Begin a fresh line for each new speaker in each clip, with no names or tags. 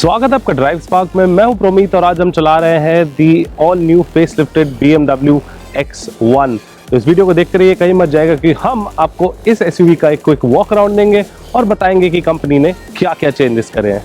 स्वागत है आपका ड्राइव स्पार्क में। मैं हूं प्रोमीत और आज हम चला रहे हैं the all new face lifted BMW X1। तो इस वीडियो को देखते रहिए, कहीं मत जाएगा कि हम आपको इस SUV का एक क्विक वॉक अराउंड देंगे और बताएंगे कि कंपनी ने क्या क्या चेंजेस करे हैं।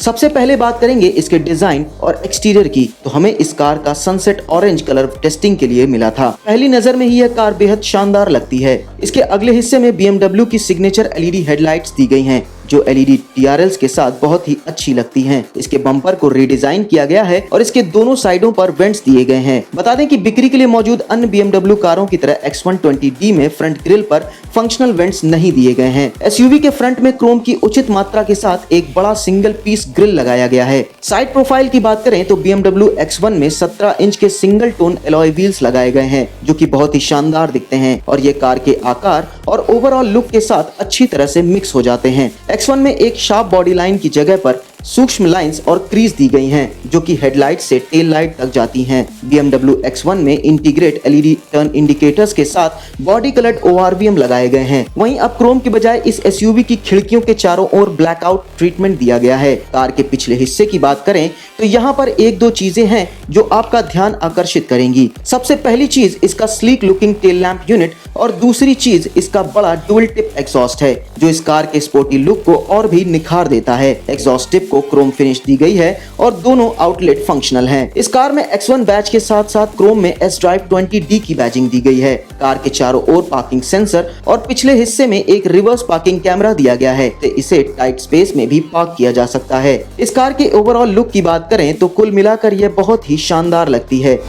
सबसे पहले बात करेंगे इसके डिजाइन और एक्सटीरियर की। तो हमें इस कार का सनसेट ऑरेंज कलर टेस्टिंग के लिए मिला था। पहली नजर में ही यह कार बेहद शानदार लगती है। इसके अगले हिस्से में BMW की सिग्नेचर LED हेडलाइट्स दी गई हैं, जो LED TRLs के साथ बहुत ही अच्छी लगती हैं। इसके बम्पर को रीडिजाइन किया गया है और इसके दोनों साइडों पर वेंट्स दिए गए हैं। बता दें कि बिक्री के लिए मौजूद अन्य BMW कारों की तरह X120D में फ्रंट ग्रिल पर फंक्शनल वेंट्स नहीं दिए गए हैं। SUV के फ्रंट में क्रोम की उचित मात्रा के साथ एक बड़ा सिंगल पीस ग्रिल लगाया गया है। साइड प्रोफाइल की बात करें तो BMW X1 में 17 इंच के सिंगल टोन एलॉय व्हील्स लगाए गए हैं, जो कि बहुत ही शानदार दिखते हैं और ये कार के आकार और ओवरऑल लुक के साथ अच्छी तरह से मिक्स हो जाते हैं। X1 में एक शार्प बॉडी लाइन की जगह पर सूक्ष्म लाइंस और क्रीज दी गई हैं, जो कि हेडलाइट से टेल लाइट तक जाती हैं। BMW X1 में इंटीग्रेट LED टर्न इंडिकेटर्स के साथ बॉडी कलर्ड ORVM लगाए गए हैं। वहीं अब क्रोम के बजाय इस SUV की खिड़कियों के चारों ओर ब्लैकआउट ट्रीटमेंट दिया गया है। कार के पिछले हिस्से की बात करें तो यहाँ पर एक दो चीजें हैं जो आपका ध्यान आकर्षित करेंगी। सबसे पहली चीज इसका sleek looking tail lamp unit और दूसरी चीज इसका बड़ा डुअल टिप एग्जॉस्ट है, जो इस कार के स्पोर्टी लुक को और भी निखार देता है। एग्जॉस्ट टिप को क्रोम फिनिश दी गई है और दोनों आउटलेट फंक्शनल हैं। इस कार में X1 बैच के साथ साथ क्रोम में S-Drive 20D की बैजिंग दी गई है। कार के चारों ओर पार्किंग सेंसर और पिछले हिस्से में एक रिवर्स पार्किंग कैमरा दिया गया है, तो इसे टाइट स्पेस में भी पार्क किया जा सकता है। इस कार के ओवरऑल लुक की बात करें तो कुल मिलाकर यह बहुत ही शानदार लगती है।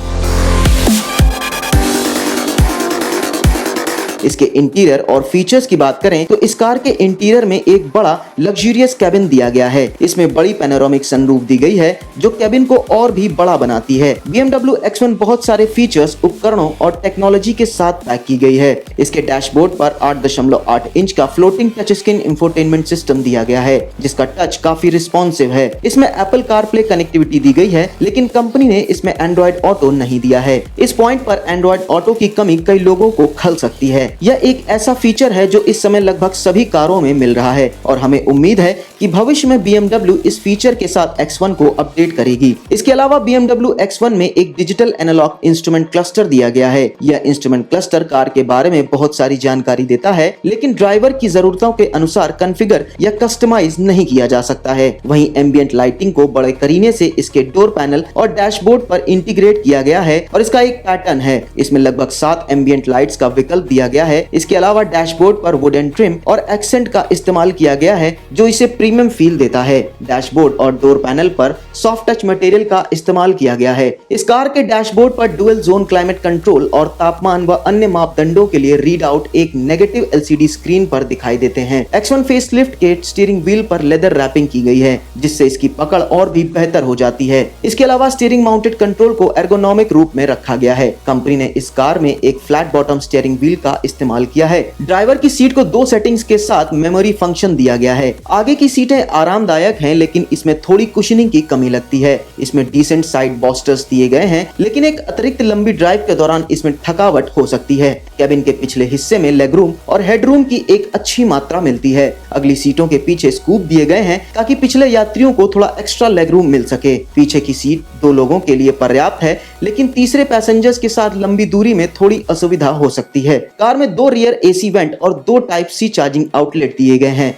इसके इंटीरियर और फीचर्स की बात करें तो इस कार के इंटीरियर में एक बड़ा लग्जरियस कैबिन दिया गया है। इसमें बड़ी पैनोरामिक सनरूफ दी गई है, जो कैबिन को और भी बड़ा बनाती है। BMW X1 बहुत सारे फीचर्स, उपकरणों और टेक्नोलॉजी के साथ पैक की गई है। इसके डैशबोर्ड पर 8.8 इंच का floating touch screen infotainment system दिया गया है, जिसका टच काफी रिस्पॉन्सिव है। इसमें Apple CarPlay कनेक्टिविटी दी गई है, लेकिन कंपनी ने इसमें Android Auto नहीं दिया है। इस पॉइंट पर Android Auto की कमी कई लोगों को खल सकती है। यह एक ऐसा फीचर है जो इस समय लगभग सभी कारों में मिल रहा है और हमें उम्मीद है कि भविष्य में BMW इस फीचर के साथ X1 को अपडेट करेगी। इसके अलावा BMW X1 में एक डिजिटल एनालॉग इंस्ट्रूमेंट क्लस्टर दिया गया है। यह इंस्ट्रूमेंट क्लस्टर कार के बारे में बहुत सारी जानकारी देता है, लेकिन ड्राइवर की जरूरतों के अनुसार कॉन्फ़िगर या कस्टमाइज नहीं किया जा सकता है। वहीं एम्बिएंट लाइटिंग को बड़े करीने से इसके डोर पैनल और डैशबोर्ड पर इंटीग्रेट किया गया है और इसका एक पैटर्न है। इसमें लगभग 7 एम्बिएंट लाइट्स का विकल्प दिया गया है। इसके अलावा डैशबोर्ड पर वुडन ट्रिम और एक्सेंट का इस्तेमाल किया गया है, जो इसे प्रीमियम फील देता है। डैशबोर्ड और डोर पैनल पर सॉफ्ट टच मटेरियल का इस्तेमाल किया गया है। इस कार के डैशबोर्ड पर डुअल जोन क्लाइमेट कंट्रोल और तापमान व अन्य मापदंडों के लिए रीड आउट एक नेगेटिव LCD स्क्रीन पर दिखाई देते हैं। X1 फेसलिफ्ट के स्टीयरिंग व्हील पर लेदर रैपिंग की गई है, जिससे इसकी पकड़ और भी बेहतर हो जाती है। इसके अलावा स्टीयरिंग माउंटेड कंट्रोल को एर्गोनॉमिक रूप में रखा गया है। कंपनी ने इस कार में एक फ्लैट बॉटम स्टीयरिंग व्हील का इस्तेमाल किया है। ड्राइवर की सीट को 2 सेटिंग्स के साथ मेमोरी फंक्शन दिया गया है। आगे की सीटें आरामदायक हैं, लेकिन इसमें थोड़ी कुशनिंग की कमी लगती है। इसमें डिसेंट साइड बॉस्टर्स दिए गए हैं, लेकिन एक अतिरिक्त लंबी ड्राइव के दौरान इसमें थकावट हो सकती है। कैबिन के पिछले हिस्से में लेगरूम और हेडरूम की एक अच्छी मात्रा मिलती है। अगली सीटों के पीछे स्कूप दिए गए हैं, ताकि पिछले यात्रियों को थोड़ा एक्स्ट्रा लेगरूम मिल सके। पीछे की सीट 2 लोगों के लिए पर्याप्त है, लेकिन तीसरे पैसेंजर्स के साथ लंबी दूरी में थोड़ी असुविधा हो सकती है। कार में 2 रियर AC वेंट और 2 टाइप C चार्जिंग आउटलेट दिए गए हैं।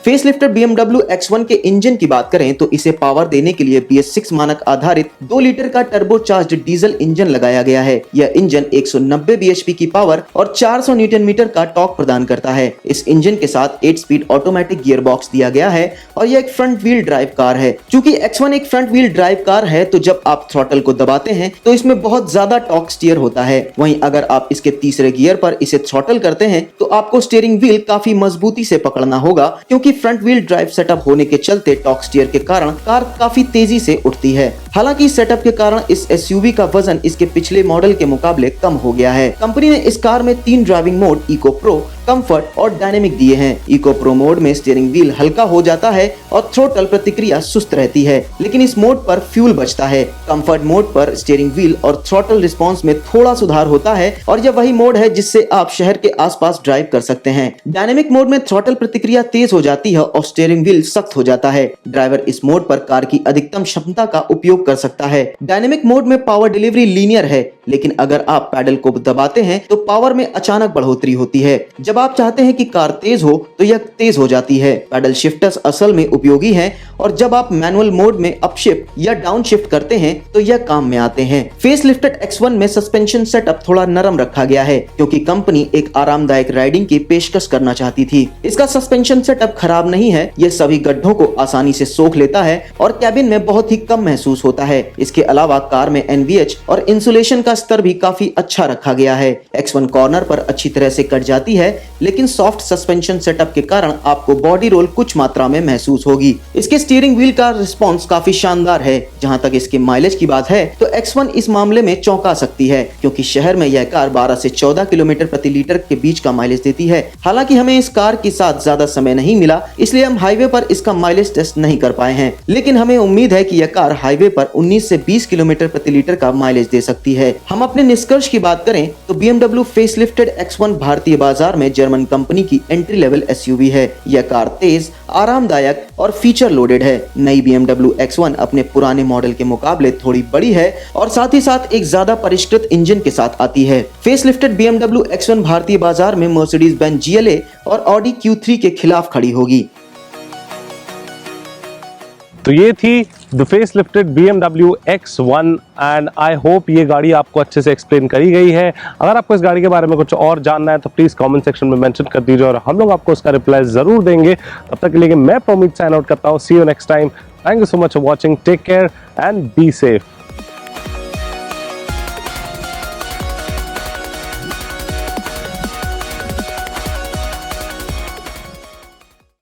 फेसलिफ्टेड BMW X1 के इंजन की बात करें तो इसे पावर देने के लिए BS6 मानक आधारित 2 लीटर का टर्बोचार्ज्ड डीजल इंजन लगाया गया है। यह इंजन 190 bhp की पावर और 400 न्यूटन मीटर का टॉर्क प्रदान करता है। इस इंजन के साथ 8 स्पीड ऑटोमेटिक गियर बॉक्स दिया गया है और यह एक फ्रंट व्हील ड्राइव कार है। चूंकि X1 एक फ्रंट व्हील ड्राइव कार है, तो जब आप थ्रॉटल को दबाते हैं तो इसमें बहुत ज्यादा टॉर्क स्टीयर होता है। वहीं अगर आप इसके तीसरे गियर पर इसे थ्रॉटल करते हैं तो आपको स्टीयरिंग व्हील काफी मजबूती से पकड़ना होगा, क्योंकि फ्रंट व्हील ड्राइव सेटअप होने के चलते टॉर्क स्टीयर के कारण कार काफी तेजी से उठती है। हालांकि इस सेटअप के कारण इस एसयूवी का वजन इसके पिछले मॉडल के मुकाबले कम हो गया है। कंपनी ने इस कार में 3 driving mode eco pro, comfort और डायनेमिक दिए हैं। इको प्रो मोड में स्टीयरिंग व्हील हल्का हो जाता है और थ्रोटल प्रतिक्रिया सुस्त रहती है, लेकिन इस मोड पर फ्यूल बचता है। कंफर्ट मोड पर स्टीयरिंग व्हील और थ्रोटल रिस्पांस में थोड़ा सुधार होता है और यह वही मोड है जिससे आप शहर के आसपास ड्राइव कर सकते हैं। डायनेमिक मोड में थ्रोटल प्रतिक्रिया तेज हो जाती है और स्टीयरिंग व्हील सख्त हो जाता है। ड्राइवर इस मोड पर कार की अधिकतम क्षमता का उपयोग कर सकता है। डायनेमिक मोड में पावर डिलीवरी लीनियर है, लेकिन अगर आप पैडल को दबाते हैं तो पावर में अचानक बढ़ोतरी होती है। जब आप चाहते हैं कि कार तेज हो तो यह तेज हो जाती है। पैडल शिफ्टर्स असल में उपयोगी हैं और जब आप मैनुअल मोड में अपशिफ्ट या डाउन शिफ्ट करते हैं तो यह काम में आते हैं। फेसलिफ्टेड X1 में सस्पेंशन सेटअप थोड़ा नरम रखा गया है क्योंकि कंपनी एक आरामदायक राइडिंग की पेशकश करना चाहती थी। इसका सस्पेंशन सेटअप खराब नहीं है, यह सभी गड्ढों को आसानी से सोख लेता है और कैबिन में बहुत ही कम महसूस होता है। इसके अलावा कार में NVH और इंसुलेशन का स्तर भी काफी अच्छा रखा गया है। X1 कॉर्नर पर अच्छी तरह से कट जाती है, लेकिन सॉफ्ट सस्पेंशन सेटअप के कारण आपको बॉडी रोल कुछ मात्रा में महसूस होगी। इसके स्टीयरिंग व्हील का रिस्पॉन्स काफी शानदार है। जहां तक इसके माइलेज की बात है तो X1 इस मामले में चौंका सकती है क्योंकि शहर में यह कार 12 से 14 किलोमीटर प्रति लीटर के बीच का माइलेज देती है। हालांकि हमें इस कार के साथ ज्यादा समय नहीं मिला, इसलिए हम हाईवे पर इसका माइलेज टेस्ट नहीं कर पाए हैं, लेकिन हमें उम्मीद है कि यह कार हाईवे पर 19 से 20 किलोमीटर प्रति लीटर का माइलेज दे सकती है। हम अपने निष्कर्ष की बात करें तो BMW फेसलिफ्टेड X1 भारतीय बाजार में जर्मन कंपनी की एंट्री लेवल एसयूवी है। यह कार तेज, आरामदायक और फीचर लोडेड है। नई BMW X1 अपने पुराने मॉडल के मुकाबले थोड़ी बड़ी है और साथ ही साथ एक ज्यादा परिष्कृत इंजन के साथ आती है। फेसलिफ्टेड BMW X1 भारतीय बाजार में मर्सिडीज बेंज GLA और Audi Q3 के खिलाफ खड़ी होगी।
तो ये थी the facelifted BMW X1 and I hope ये गाड़ी आपको अच्छे से एक्सप्लेन करी गई है। अगर आपको इस गाड़ी के बारे में कुछ और जानना है तो प्लीज कमेंट सेक्शन में मेंशन कर दीजिए और हम लोग आपको उसका रिप्लाई जरूर देंगे। तब तक के लिए मैं प्रोमित साइन आउट करता हूँ। See you next time. Thank you so much for watching. Take care and be safe.